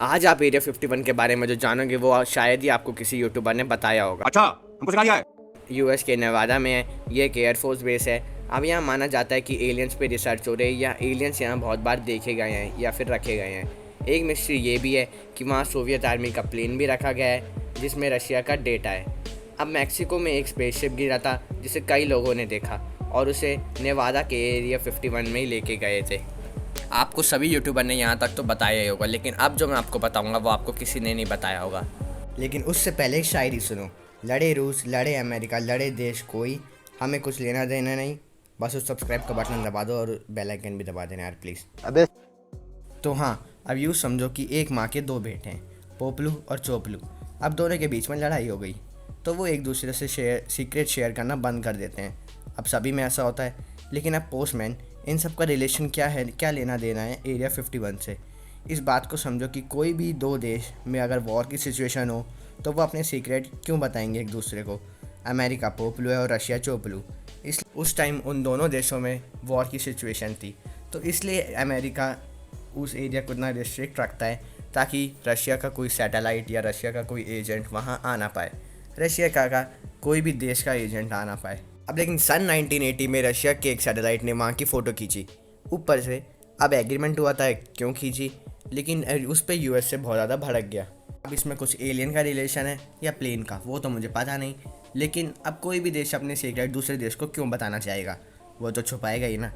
आज आप एरिया 51 के बारे में जो जानोगे वो शायद ही आपको किसी यूट्यूबर ने बताया होगा। अच्छा, हमको सिखा दिया है। यूएस के नेवादा में है, ये एक एयरफोर्स बेस है। अब यहाँ माना जाता है कि एलियंस पे रिसर्च हो रही है या एलियंस यहाँ बहुत बार देखे गए हैं या फिर रखे गए हैं। एक मिस्ट्री ये भी है कि वहाँ सोवियत आर्मी का प्लेन भी रखा गया है जिसमें रशिया का डेटा है। अब मैक्सिको में एक स्पेसशिप गिरा था जिसे कई लोगों ने देखा और उसे नेवादा के एरिया 51 में ही लेके गए थे। आपको सभी यूट्यूबर ने यहाँ तक तो बताया ही होगा, लेकिन अब जो मैं आपको बताऊँगा वो आपको किसी ने नहीं बताया होगा। लेकिन उससे पहले एक शायरी सुनो। लड़े रूस, लड़े अमेरिका, लड़े देश कोई, हमें कुछ लेना देना नहीं, बस उस सब्सक्राइब का बटन दबा दो और बेल आइकन भी दबा देना यार प्लीज़। अबे तो हाँ, अब यूँ समझो कि एक माँ के दो बेटे हैं, पोपलू और चोपलू। अब दोनों के बीच में लड़ाई हो गई तो वो एक दूसरे से सीक्रेट शेयर करना बंद कर देते हैं। अब सभी में ऐसा होता है, लेकिन अब पोस्टमैन, इन सब का रिलेशन क्या है, क्या लेना देना है एरिया 51 से? इस बात को समझो कि कोई भी दो देश में अगर वॉर की सिचुएशन हो तो वो अपने सीक्रेट क्यों बताएंगे एक दूसरे को? अमेरिका पोपलू है और रशिया चोपलू। इस उस टाइम उन दोनों देशों में वॉर की सिचुएशन थी, तो इसलिए अमेरिका उस एरिया को इतना रिस्ट्रिक्ट रखता है ताकि रशिया का कोई सैटेलाइट या रशिया का कोई एजेंट वहाँ आ ना पाए, रशिया का कोई भी देश का एजेंट आ ना पाए। अब लेकिन सन 1980 में रशिया के एक सैटेलाइट ने वहाँ की फ़ोटो खींची ऊपर से। अब एग्रीमेंट हुआ था क्यों खींची, लेकिन उस पर यूएस से बहुत ज़्यादा भड़क गया। अब इसमें कुछ एलियन का रिलेशन है या प्लेन का वो तो मुझे पता नहीं, लेकिन अब कोई भी देश अपने सीक्रेट दूसरे देश को क्यों बताना चाहेगा, वो तो छुपाएगा ही ना।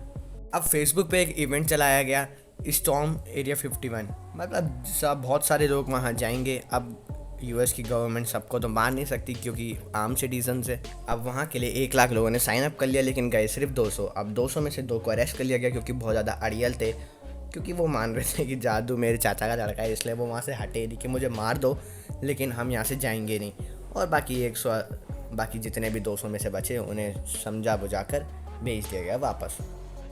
अब फेसबुक पे एक इवेंट चलाया गया, स्टॉर्म एरिया 51, मतलब सब बहुत सारे लोग वहाँ जाएंगे। अब यूएस की गवर्नमेंट सबको तो मार नहीं सकती क्योंकि आम सिटीजन है। अब वहाँ के लिए 1 लाख लोगों ने साइन अप कर लिया, लेकिन गए सिर्फ 200। अब 200 में से 2 को अरेस्ट कर लिया गया क्योंकि बहुत ज़्यादा अड़ियल थे, क्योंकि वो मान रहे थे कि जादू मेरे चाचा का लड़का है, इसलिए वो वहाँ से हटे नहीं कि मुझे मार दो लेकिन हम यहाँ से जाएंगे नहीं। और बाकी जितने भी 200 में से बचे उन्हें समझा बुझा कर भेज दिया गया वापस।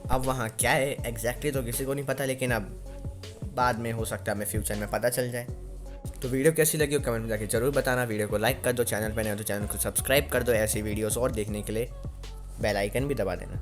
अब वहाँ क्या है एग्जैक्टली तो किसी को नहीं पता, लेकिन अब बाद में हो सकता है हमें फ्यूचर में पता चल जाए। तो वीडियो कैसी लगी हो कमेंट में जाके ज़रूर बताना। वीडियो को लाइक कर दो, चैनल पर नए हो तो चैनल को सब्सक्राइब कर दो ऐसी वीडियोस और देखने के लिए बेल आइकन भी दबा देना।